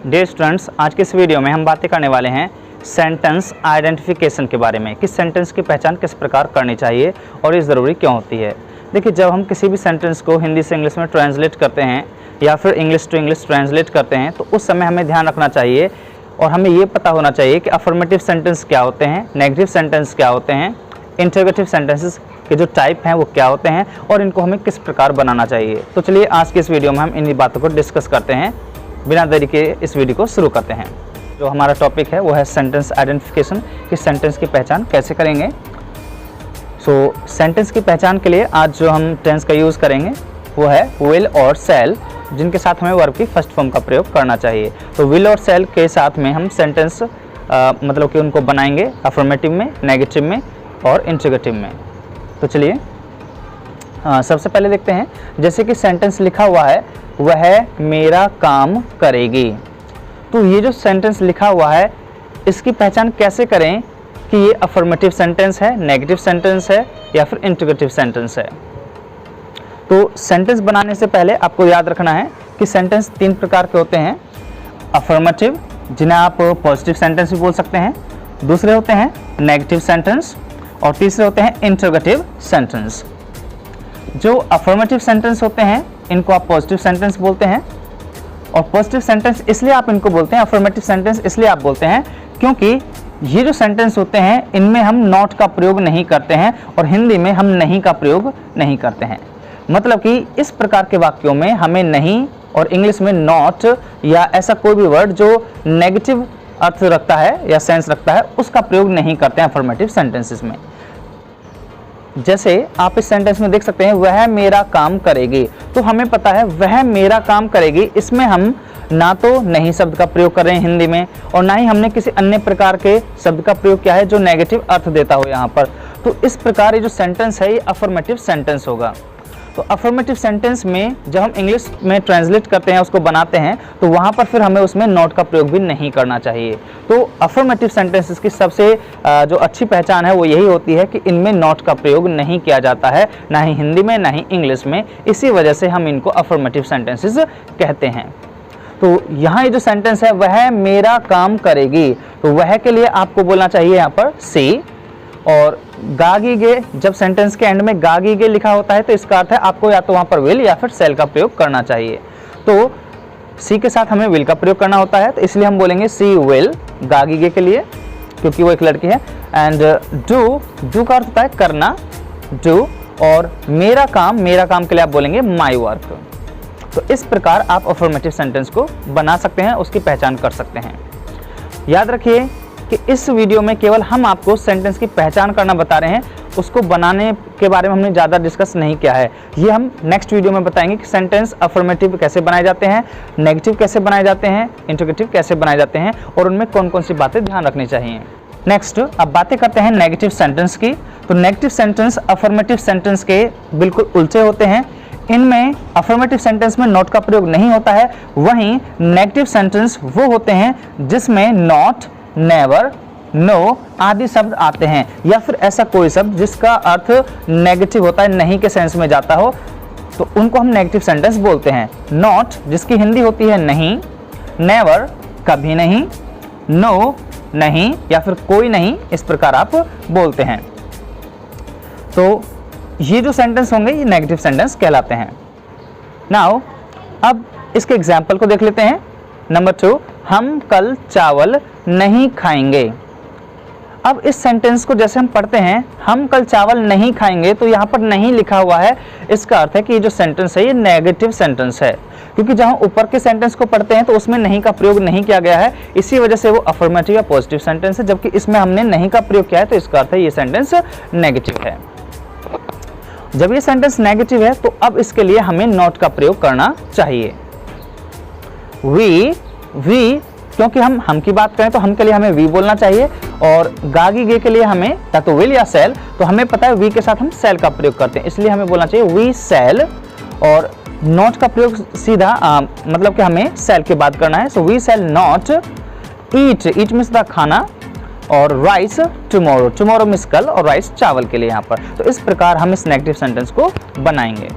Dear students, आज के इस वीडियो में हम बातें करने वाले हैं सेंटेंस आइडेंटिफिकेशन के बारे में कि सेंटेंस की पहचान किस प्रकार करनी चाहिए और ये ज़रूरी क्यों होती है। देखिए, जब हम किसी भी सेंटेंस को हिंदी से इंग्लिश में ट्रांसलेट करते हैं या फिर इंग्लिश टू इंग्लिश ट्रांसलेट करते हैं तो उस समय हमें ध्यान रखना चाहिए और हमें ये पता होना चाहिए कि अफर्मेटिव सेंटेंस क्या होते हैं, नेगेटिव सेंटेंस क्या होते हैं, इंटरोगेटिव सेंटेंसेस के जो टाइप हैं वो क्या होते हैं और इनको हमें किस प्रकार बनाना चाहिए। तो चलिए आज की इस वीडियो में हम इन्हीं बातों को डिस्कस करते हैं। बिना देरी के इस वीडियो को शुरू करते हैं। जो हमारा टॉपिक है वो है सेंटेंस आइडेंटिफिकेशन, कि सेंटेंस की पहचान कैसे करेंगे। सेंटेंस की पहचान के लिए आज जो हम टेंस का यूज़ करेंगे वो है विल और शैल, जिनके साथ हमें वर्ब की फर्स्ट फॉर्म का प्रयोग करना चाहिए। तो विल और शैल के साथ में हम सेंटेंस मतलब कि उनको बनाएंगे अफर्मेटिव में, नेगेटिव में और इंटरोगेटिव में। तो चलिए सबसे पहले देखते हैं। जैसे कि सेंटेंस लिखा हुआ है वह मेरा काम करेगी, तो ये जो सेंटेंस लिखा हुआ है इसकी पहचान कैसे करें कि ये अफर्मेटिव सेंटेंस है, नेगेटिव सेंटेंस है या फिर इंटरोगेटिव सेंटेंस है। तो सेंटेंस बनाने से पहले आपको याद रखना है कि सेंटेंस तीन प्रकार के होते हैं। अफर्मेटिव, जिन्हें आप पॉजिटिव सेंटेंस भी बोल सकते हैं, दूसरे होते हैं नेगेटिव सेंटेंस और तीसरे होते हैं इंटरोगेटिव सेंटेंस। जो अफर्मेटिव सेंटेंस होते हैं इनको आप पॉजिटिव सेंटेंस बोलते हैं, और पॉजिटिव सेंटेंस इसलिए आप इनको बोलते हैं, अफर्मेटिव सेंटेंस इसलिए आप बोलते हैं क्योंकि ये जो सेंटेंस होते हैं इनमें हम नॉट का प्रयोग नहीं करते हैं और हिंदी में हम नहीं का प्रयोग नहीं करते हैं। मतलब कि इस प्रकार के वाक्यों में हमें नहीं और इंग्लिश में नॉट या ऐसा कोई भी वर्ड जो नेगेटिव अर्थ रखता है या सेंस रखता है उसका प्रयोग नहीं करते हैं अफर्मेटिव सेंटेंसेस में। जैसे आप इस सेंटेंस में देख सकते हैं वह मेरा काम करेगी, तो हमें पता है वह मेरा काम करेगी, इसमें हम ना तो नहीं शब्द का प्रयोग कर रहे हैं हिंदी में और ना ही हमने किसी अन्य प्रकार के शब्द का प्रयोग किया है जो नेगेटिव अर्थ देता हो यहाँ पर। तो इस प्रकार ये जो सेंटेंस है ये अफर्मेटिव सेंटेंस होगा। तो अफर्मेटिव सेंटेंस में जब हम इंग्लिश में ट्रांसलेट करते हैं, उसको बनाते हैं, तो वहाँ पर फिर हमें उसमें नॉट का प्रयोग भी नहीं करना चाहिए। तो अफर्मेटिव सेंटेंसेस की सबसे जो अच्छी पहचान है वो यही होती है कि इनमें नॉट का प्रयोग नहीं किया जाता है, ना ही हिंदी में ना ही इंग्लिश में। इसी वजह से हम इनको अफर्मेटिव सेंटेंसेस कहते हैं। तो यहाँ ये जो सेंटेंस है वह मेरा काम करेगी, तो वह के लिए आपको बोलना चाहिए यहाँ पर सी। और गागीगे, जब सेंटेंस के एंड में गागीगे लिखा होता है तो इसका अर्थ है आपको या तो वहाँ पर विल या फिर शैल का प्रयोग करना चाहिए। तो सी के साथ हमें विल का प्रयोग करना होता है, तो इसलिए हम बोलेंगे सी विल गागीगे के लिए, क्योंकि वो एक लड़की है। एंड डू का अर्थ होता है करना, डू। और मेरा काम के लिए आप बोलेंगे माई वर्क। तो इस प्रकार आप अफर्मेटिव सेंटेंस को बना सकते हैं, उसकी पहचान कर सकते हैं। याद रखिए कि इस वीडियो में केवल हम आपको सेंटेंस की पहचान करना बता रहे हैं, उसको बनाने के बारे में हमने ज़्यादा डिस्कस नहीं किया है। ये हम नेक्स्ट वीडियो में बताएंगे कि सेंटेंस अफर्मेटिव कैसे बनाए जाते हैं, नेगेटिव कैसे बनाए जाते हैं, इंटरोगेटिव कैसे बनाए जाते हैं और उनमें कौन कौन सी बातें ध्यान रखनी चाहिए। नेक्स्ट अब बातें करते हैं नेगेटिव सेंटेंस की। तो नेगेटिव सेंटेंस अफर्मेटिव सेंटेंस के बिल्कुल उल्टे होते हैं। इनमें अफर्मेटिव सेंटेंस में नॉट का प्रयोग नहीं होता है, वहीं नेगेटिव सेंटेंस वो होते हैं जिसमें नॉट, नेवर, नो आदि शब्द आते हैं या फिर ऐसा कोई शब्द जिसका अर्थ नेगेटिव होता है, नहीं के सेंस में जाता हो, तो उनको हम नेगेटिव सेंटेंस बोलते हैं। नॉट जिसकी हिंदी होती है नहीं, नेवर कभी नहीं, नो नहीं या फिर कोई नहीं, इस प्रकार आप बोलते हैं। तो ये जो सेंटेंस होंगे ये नेगेटिव सेंटेंस कहलाते हैं। नाउ अब इसके एग्जाम्पल को देख लेते हैं। नंबर 2, हम कल चावल नहीं खाएंगे। अब इस सेंटेंस को जैसे हम पढ़ते हैं हम कल चावल नहीं खाएंगे, तो यहाँ पर नहीं लिखा हुआ है, इसका अर्थ है कि ये जो सेंटेंस है ये नेगेटिव सेंटेंस है, क्योंकि जहाँ ऊपर के सेंटेंस को पढ़ते हैं तो उसमें नहीं का प्रयोग नहीं किया गया है, इसी वजह से वो अफर्मेटिव या पॉजिटिव सेंटेंस है। जबकि इसमें हमने नहीं का प्रयोग किया है तो इसका अर्थ है ये सेंटेंस नेगेटिव है। जब ये सेंटेंस नेगेटिव है तो अब इसके लिए हमें नॉट का प्रयोग करना चाहिए। वी क्योंकि हम की बात करें तो हम के लिए हमें वी बोलना चाहिए, और गागी गे के लिए हमें या तो विल या सेल, तो हमें पता है वी के साथ हम सेल का प्रयोग करते हैं, इसलिए हमें बोलना चाहिए वी सेल। और नॉट का प्रयोग सीधा मतलब कि हमें सेल की बात करना है। So we sell not eat means the खाना, और राइस टुमारो मीन्स कल, और राइस चावल के लिए यहाँ पर। तो इस प्रकार हम इस नेगेटिव सेंटेंस को बनाएंगे।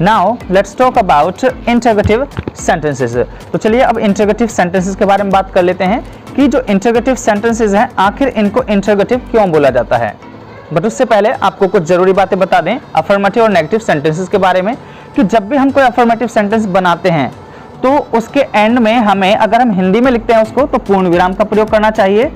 Now let's talk about interrogative sentences. तो चलिए अब इंटरोगेटिव सेंटेंसेस के बारे में बात कर लेते हैं कि जो इंटरोगेटिव सेंटेंसेस हैं आखिर इनको इंटरोगेटिव क्यों बोला जाता है। बट उससे पहले आपको कुछ जरूरी बातें बता दें अफर्मेटिव और नेगेटिव सेंटेंसेस के बारे में, कि जब भी हम कोई अफर्मेटिव सेंटेंस बनाते हैं तो उसके एंड में हमें, अगर हम हिंदी में लिखते हैं उसको, तो पूर्ण विराम का प्रयोग करना चाहिए,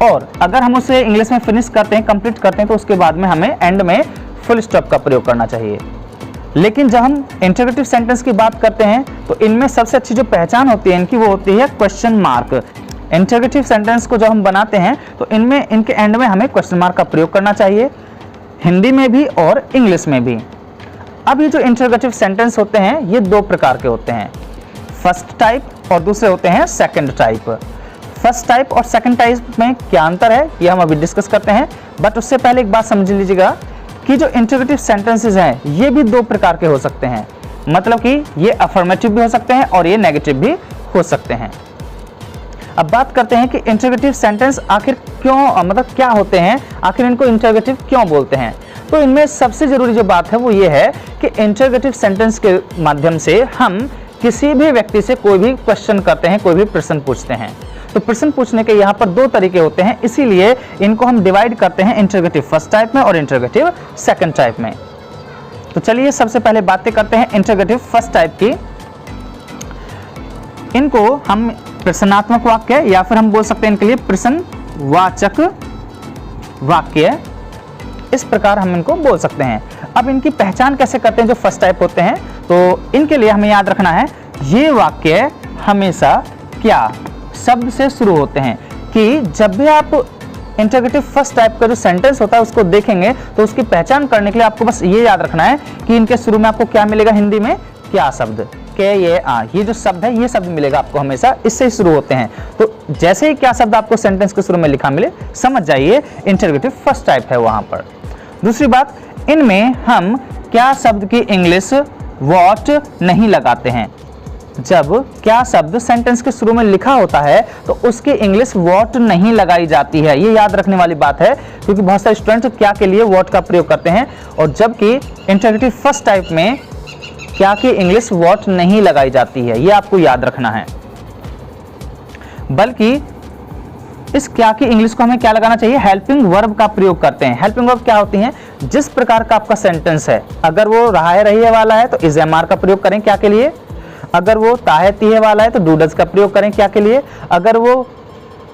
और अगर हम उसे इंग्लिश में फिनिश करते हैं, कंप्लीट करते हैं, तो उसके बाद में हमें एंड में फुल स्टॉप का प्रयोग करना चाहिए। लेकिन जब हम इंटरोगेटिव सेंटेंस की बात करते हैं तो इनमें सबसे अच्छी जो पहचान होती है इनकी, वो होती है क्वेश्चन मार्क। इंटरोगेटिव सेंटेंस को जब हम बनाते हैं तो इनमें, इनके एंड में हमें क्वेश्चन मार्क का प्रयोग करना चाहिए, हिंदी में भी और इंग्लिश में भी। अब ये जो इंटरोगेटिव सेंटेंस होते हैं ये दो प्रकार के होते हैं, फर्स्ट टाइप और दूसरे होते हैं सेकंड टाइप। फर्स्ट टाइप और सेकंड टाइप में क्या अंतर है ये हम अभी डिस्कस करते हैं, बट उससे पहले एक बात समझ लीजिएगा कि जो इंटरोगेटिव सेंटेंसेस हैं ये भी दो प्रकार के हो सकते हैं, मतलब कि ये अफर्मेटिव भी हो सकते हैं और ये नेगेटिव भी हो सकते हैं। अब बात करते हैं कि इंटरोगेटिव सेंटेंस आखिर क्यों, मतलब क्या होते हैं, आखिर इनको इंटरोगेटिव क्यों बोलते हैं। तो इनमें सबसे जरूरी जो बात है वो ये है कि इंटरोगेटिव सेंटेंस के माध्यम से हम किसी भी व्यक्ति से कोई भी क्वेश्चन करते हैं, कोई भी प्रश्न पूछते हैं। तो प्रश्न पूछने के यहाँ पर दो तरीके होते हैं, इसीलिए इनको हम डिवाइड करते हैं इंटरोगेटिव फर्स्ट टाइप में और इंटरोगेटिव सेकंड टाइप में। तो चलिए सबसे पहले बातें करते हैं इंटरोगेटिव फर्स्ट टाइप की। इनको हम प्रश्नात्मक वाक्य या फिर हम बोल सकते हैं इनके लिए प्रश्नवाचक वाक्य, इस प्रकार हम इनको बोल सकते हैं। अब इनकी पहचान कैसे करते हैं जो फर्स्ट टाइप होते हैं, तो इनके लिए हमें याद रखना है ये वाक्य हमेशा क्या शब्द से शुरू होते हैं, कि जब भी आप इंटरोगेटिव फर्स्ट टाइप का जो सेंटेंस होता है उसको देखेंगे तो उसकी पहचान करने के लिए आपको बस ये याद रखना है कि इनके शुरू में आपको क्या मिलेगा, हिंदी में क्या शब्द, के, ये, आ, ये जो शब्द है ये शब्द मिलेगा आपको, हमेशा इससे ही शुरू होते हैं। तो जैसे ही क्या शब्द आपको सेंटेंस के शुरू में लिखा मिले समझ जाइए इंटरोगेटिव फर्स्ट टाइप है वहां पर। दूसरी बात, इनमें हम क्या शब्द की इंग्लिश व्हाट नहीं लगाते हैं। जब क्या शब्द सेंटेंस के शुरू में लिखा होता है तो उसकी इंग्लिश व्हाट नहीं लगाई जाती है, ये याद रखने वाली बात है, क्योंकि बहुत सारे स्टूडेंट क्या के लिए व्हाट का प्रयोग करते हैं, और जबकि इंटरोगेटिव फर्स्ट टाइप में क्या की इंग्लिश व्हाट नहीं लगाई जाती है, ये आपको याद रखना है। बल्कि इस क्या की इंग्लिश को हमें क्या लगाना चाहिए, हेल्पिंग वर्ब का प्रयोग करते हैं। हेल्पिंग वर्ब क्या होती हैं, जिस प्रकार का आपका सेंटेंस है, अगर वो रहा रही वाला है तो इज एम आर का प्रयोग करें क्या के लिए, अगर वो ताहे तीहे वाला है तो डू डज का प्रयोग करें क्या के लिए, अगर वो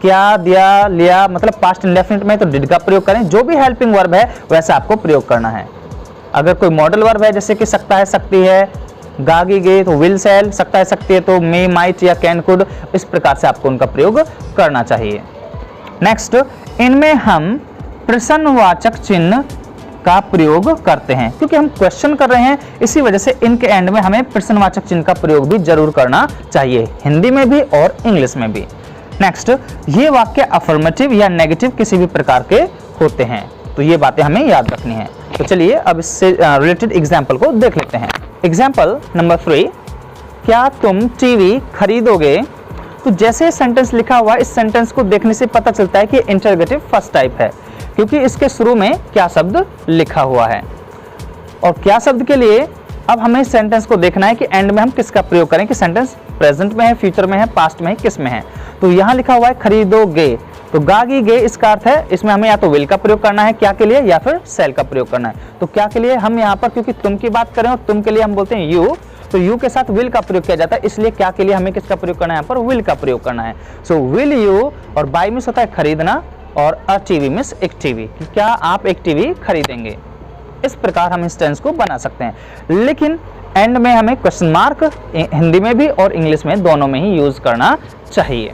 क्या, दिया, लिया मतलब पास्ट इंडेफिनिट में तो डिड का प्रयोग करें। जो भी हेल्पिंग वर्ब है वैसा आपको प्रयोग करना है। अगर कोई मॉडल वर्ब है जैसे कि सकता है, सकती है, गागी गे तो विल सेल, सकता है सकती है तो मे माइट या कैन कुड, इस प्रकार से आपको उनका प्रयोग करना चाहिए। नेक्स्ट, इनमें हम प्रश्नवाचक चिन्ह का प्रयोग करते हैं, क्योंकि हम क्वेश्चन कर रहे हैं, इसी वजह से इनके एंड में हमें प्रश्नवाचक चिन्ह का प्रयोग भी जरूर करना चाहिए, हिंदी में भी और इंग्लिश में भी। नेक्स्ट, ये वाक्य अफर्मेटिव या नेगेटिव किसी भी प्रकार के होते हैं, तो ये बातें हमें याद रखनी है। तो चलिए अब इससे रिलेटेड एग्जाम्पल को देख लेते हैं। एग्जाम्पल नंबर 3, क्या तुम टीवी खरीदोगे। तो जैसे सेंटेंस लिखा हुआ, इस सेंटेंस को देखने से पता चलता है कि इंटरोगेटिव फर्स्ट टाइप है, क्योंकि इसके शुरू में क्या शब्द लिखा हुआ है। और क्या शब्द के लिए अब हमें सेंटेंस को देखना है कि एंड में हम किसका प्रयोग करें, कि सेंटेंस प्रेजेंट में है, फ्यूचर में है, पास्ट में है, किस में है। तो यहाँ लिखा हुआ है खरीदोगे, तो गागी गे इसका अर्थ है इसमें हमें या तो विल का प्रयोग करना है क्या के लिए, या फिर सेल का प्रयोग करना है। तो क्या के लिए हम यहाँ पर, क्योंकि तुम की बात करें और तुम के लिए हम बोलते हैं यू, तो यू के साथ विल का प्रयोग किया जाता है, इसलिए क्या के लिए हमें किसका प्रयोग करना है, यहाँ पर विल का प्रयोग करना है। सो विल यू, और बाय मीन्स होता है खरीदना, और अ टीवी मीन्स एक टीवी, क्या आप एक टीवी खरीदेंगे। इस प्रकार हम इस टेंस को बना सकते हैं, लेकिन एंड में हमें क्वेश्चन मार्क हिंदी में भी और इंग्लिश में दोनों में ही यूज करना चाहिए।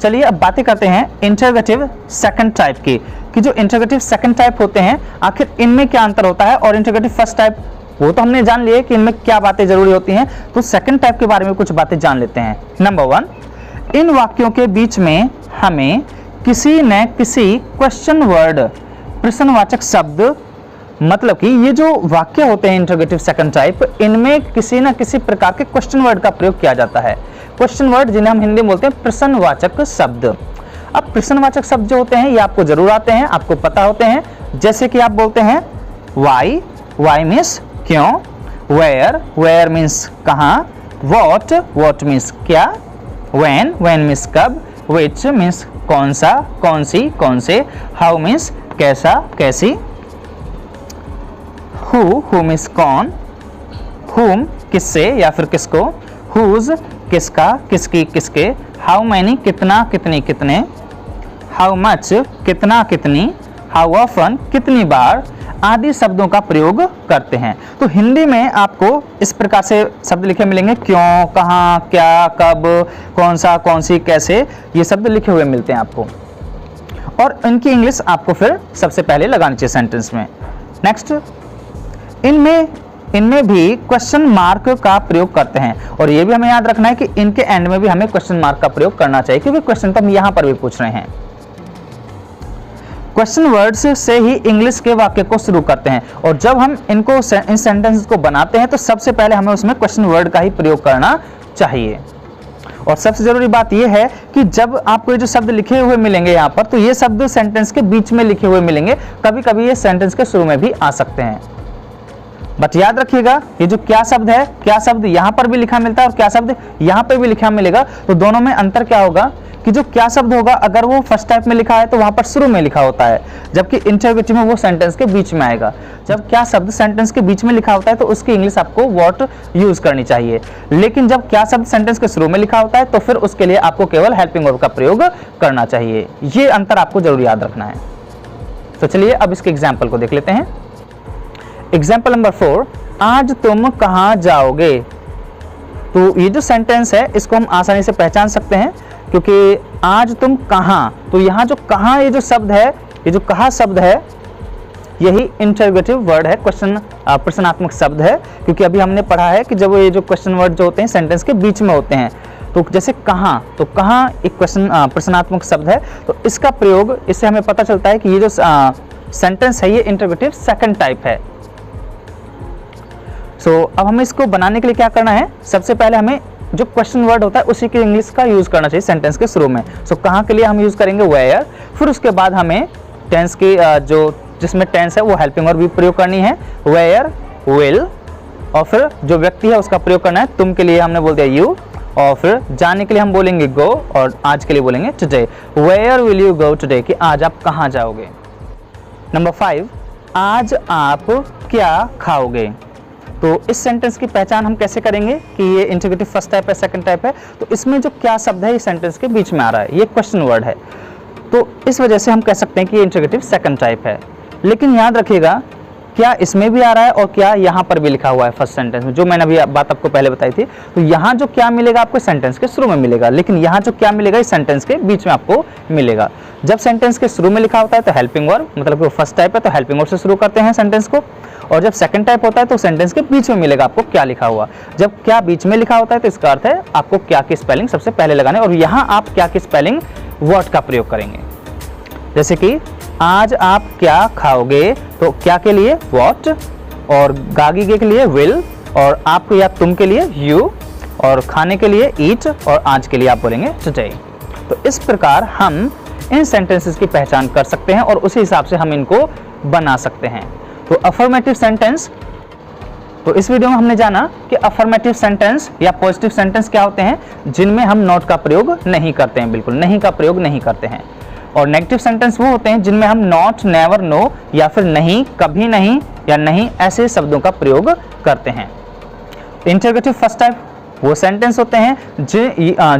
चलिए अब बातें करते हैं इंटरोगेटिव सेकंड टाइप की, कि जो इंटरोगेटिव सेकंड टाइप होते हैं आखिर इनमें क्या अंतर होता है, और इंटरोगेटिव फर्स्ट टाइप वो तो हमने जान लिए कि इनमें क्या बातें जरूरी होती हैं, तो सेकंड टाइप के बारे में कुछ बातें जान लेते हैं। नंबर 1, इन वाक्यों के बीच में हमें किसी न किसी क्वेश्चन वर्ड, प्रश्नवाचक शब्द, मतलब कि ये जो वाक्य होते हैं इंटरोगेटिव सेकंड टाइप, इनमें किसी न किसी प्रकार के क्वेश्चन वर्ड का प्रयोग किया जाता है। क्वेश्चन वर्ड जिन्हें हम हिंदी में बोलते हैं प्रश्नवाचक शब्द। अब प्रश्नवाचक शब्द जो होते हैं ये आपको जरूर आते हैं, आपको पता होते हैं, जैसे कि आप बोलते हैं वाई, वाई मीन्स क्यों, वेयर, वेयर मीन्स कहाँ, वॉट, वॉट मीन्स क्या, व्हेन, व्हेन मीन्स कब, विच मीन्स कौन सा, कौन सी, कौन से, हाउ मीन्स कैसा, कैसी, हु मीन्स कौन, whom किससे या फिर किसको, whose किसका, किसकी, किसके, how many कितना, कितनी, कितने, how much कितना, कितनी, how often कितनी बार आदि शब्दों का प्रयोग करते हैं। तो हिंदी में आपको इस प्रकार से शब्द लिखे मिलेंगे, क्यों, कहाँ, क्या, कब, कौन सा, कौन सी, कैसे, ये शब्द लिखे हुए मिलते हैं आपको, और इनकी इंग्लिश आपको फिर सबसे पहले लगानी चाहिए सेंटेंस में। नेक्स्ट, इनमें भी क्वेश्चन मार्क का प्रयोग करते हैं, और ये भी हमें याद रखना है कि इनके एंड में भी हमें क्वेश्चन मार्क का प्रयोग करना चाहिए, क्योंकि क्वेश्चन तो हम यहाँ पर भी पूछ रहे हैं। क्वेश्चन वर्ड्स से ही इंग्लिश के वाक्य को शुरू करते हैं, और जब हम इन सेंटेंस को बनाते हैं तो सबसे पहले हमें उसमें क्वेश्चन वर्ड का ही प्रयोग करना चाहिए। और सबसे जरूरी बात यह है कि जब आपको ये जो शब्द लिखे हुए मिलेंगे यहाँ पर, तो ये शब्द सेंटेंस के बीच में लिखे हुए मिलेंगे, कभी कभी ये सेंटेंस के शुरू में भी आ सकते हैं। बट याद रखिएगा, ये जो क्या शब्द है, क्या शब्द यहाँ पर भी लिखा मिलता है और क्या शब्द यहाँ पर भी लिखा मिलेगा, तो दोनों में अंतर क्या होगा कि जो क्या शब्द होगा अगर वो फर्स्ट टाइप में लिखा है तो वहां पर शुरू में लिखा होता है, जबकि इंटरोगेटिव में वो सेंटेंस के बीच में आएगा। जब क्या शब्द सेंटेंस के बीच में लिखा होता है तो उसकी इंग्लिश आपको व्हाट यूज करनी चाहिए, लेकिन जब क्या शब्द सेंटेंस के शुरू में लिखा होता है तो फिर उसके लिए आपको केवल हेल्पिंग वर्ब का प्रयोग करना चाहिए। ये अंतर आपको जरूर याद रखना है। तो चलिए अब इसके एग्जाम्पल को देख लेते हैं। एग्जाम्पल नंबर 4, आज तुम कहाँ जाओगे। तो ये जो सेंटेंस है इसको हम आसानी से पहचान सकते हैं, क्योंकि आज तुम कहाँ, तो यहाँ जो कहाँ ये जो शब्द है, ये जो कहाँ शब्द है, यही इंटरोगेटिव वर्ड है, क्वेश्चन प्रश्नात्मक शब्द है, क्योंकि अभी हमने पढ़ा है कि जब ये जो क्वेश्चन वर्ड जो होते हैं सेंटेंस के बीच में होते हैं, तो जैसे कहाँ, तो कहाँ एक क्वेश्चन प्रश्नात्मक शब्द है, तो इसका प्रयोग, इससे हमें पता चलता है कि ये जो सेंटेंस है ये इंटरोगेटिव सेकंड टाइप है। अब हमें इसको बनाने के लिए क्या करना है, सबसे पहले हमें जो क्वेश्चन वर्ड होता है उसी की इंग्लिश का यूज करना चाहिए सेंटेंस के शुरू में। कहाँ के लिए हम यूज करेंगे वेयर, फिर उसके बाद हमें टेंस की जो जिसमें टेंस है वो हेल्पिंग वर्ब भी प्रयोग करनी है, वेयर, विल, और फिर जो व्यक्ति है उसका प्रयोग करना है, तुम के लिए हमने बोल दिया यू, और फिर जाने के लिए हम बोलेंगे गो, और आज के लिए बोलेंगे today, where will you go today, कि आज आप कहाँ जाओगे। नंबर 5, आज आप क्या खाओगे। तो इस सेंटेंस की पहचान हम कैसे करेंगे कि ये इंटरोगेटिव फर्स्ट टाइप है, सेकंड टाइप है, तो इसमें जो क्या शब्द है ये सेंटेंस के बीच में आ रहा है, ये क्वेश्चन वर्ड है, तो इस वजह से हम कह सकते हैं कि ये इंटरोगेटिव सेकंड टाइप है। लेकिन याद रखिएगा, क्या इसमें भी आ रहा है और क्या यहाँ पर भी लिखा हुआ है फर्स्ट सेंटेंस में, जो मैंने अभी बात आपको पहले बताई थी। तो यहाँ जो क्या मिलेगा आपको सेंटेंस के शुरू में मिलेगा, लेकिन यहाँ जो क्या मिलेगा इस सेंटेंस के बीच में आपको मिलेगा। जब सेंटेंस के शुरू में लिखा होता है तो हेल्पिंग वर्ब, मतलब कि वो फर्स्ट टाइप है तो हेल्पिंग वर्ब से शुरू करते हैं सेंटेंस को, और जब सेकंड टाइप होता है तो सेंटेंस के बीच में मिलेगा आपको क्या लिखा हुआ। जब क्या बीच में लिखा होता है तो इसका अर्थ है आपको क्या की स्पेलिंग सबसे पहले लगाने, और यहाँ आप क्या की स्पेलिंग व्हाट का प्रयोग करेंगे। जैसे कि आज आप क्या खाओगे, तो क्या के लिए व्हाट, और गागी के लिए विल, और आपको या तुम के लिए यू, और खाने के लिए ईट, और आज के लिए आप बोलेंगे टुडे। तो इस प्रकार हम इन सेंटेंसेस की पहचान कर सकते हैं और उसी हिसाब से हम इनको बना सकते हैं। तो अफर्मेटिव सेंटेंस, तो इस वीडियो में हमने जाना कि अफर्मेटिव सेंटेंस या पॉजिटिव सेंटेंस क्या होते हैं, जिनमें हम नॉट का प्रयोग नहीं करते हैं, बिल्कुल नहीं का प्रयोग नहीं करते हैं। और नेगेटिव सेंटेंस वो होते हैं जिनमें हम नॉट, नेवर, नो, या फिर नहीं, कभी नहीं, या नहीं, ऐसे शब्दों का प्रयोग करते हैं। इंटरोगेटिव फर्स्ट टाइप वो सेंटेंस होते हैं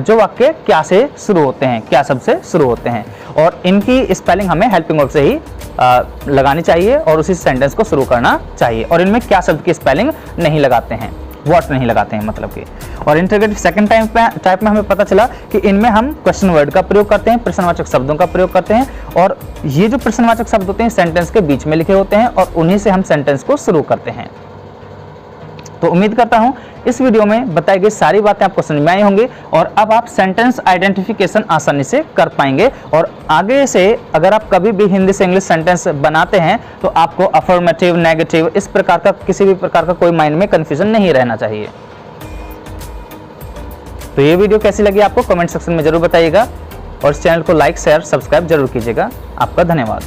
जो वाक्य क्या से शुरू होते हैं, क्या शब्द से शुरू होते हैं, और इनकी स्पेलिंग हमें हेल्पिंग वर्ब से ही लगानी चाहिए और उसी सेंटेंस को शुरू करना चाहिए, और इनमें क्या शब्द की स्पेलिंग नहीं लगाते हैं, व्हाट नहीं लगाते हैं मतलब कि। और इंटरोगेटिव सेकंड टाइप में हमें पता चला कि इनमें हम क्वेश्चन वर्ड का प्रयोग करते हैं, प्रश्नवाचक शब्दों का प्रयोग करते हैं, और ये जो प्रश्नवाचक शब्द होते हैं सेंटेंस के बीच में लिखे होते हैं और उन्हीं से हम सेंटेंस को शुरू करते हैं। तो उम्मीद करता हूं इस वीडियो में बताई गई सारी बातें आपको समझ में आई होंगी और अब आप सेंटेंस आइडेंटिफिकेशन आसानी से कर पाएंगे, और आगे से अगर आप कभी भी हिंदी से इंग्लिश सेंटेंस बनाते हैं तो आपको अफर्मेटिव, नेगेटिव, इस प्रकार का किसी भी प्रकार का कोई माइंड में कंफ्यूजन नहीं रहना चाहिए। तो ये वीडियो कैसी लगी आपको कमेंट सेक्शन में जरूर बताइएगा, और इस चैनल को लाइक, शेयर, सब्सक्राइब जरूर कीजिएगा। आपका धन्यवाद।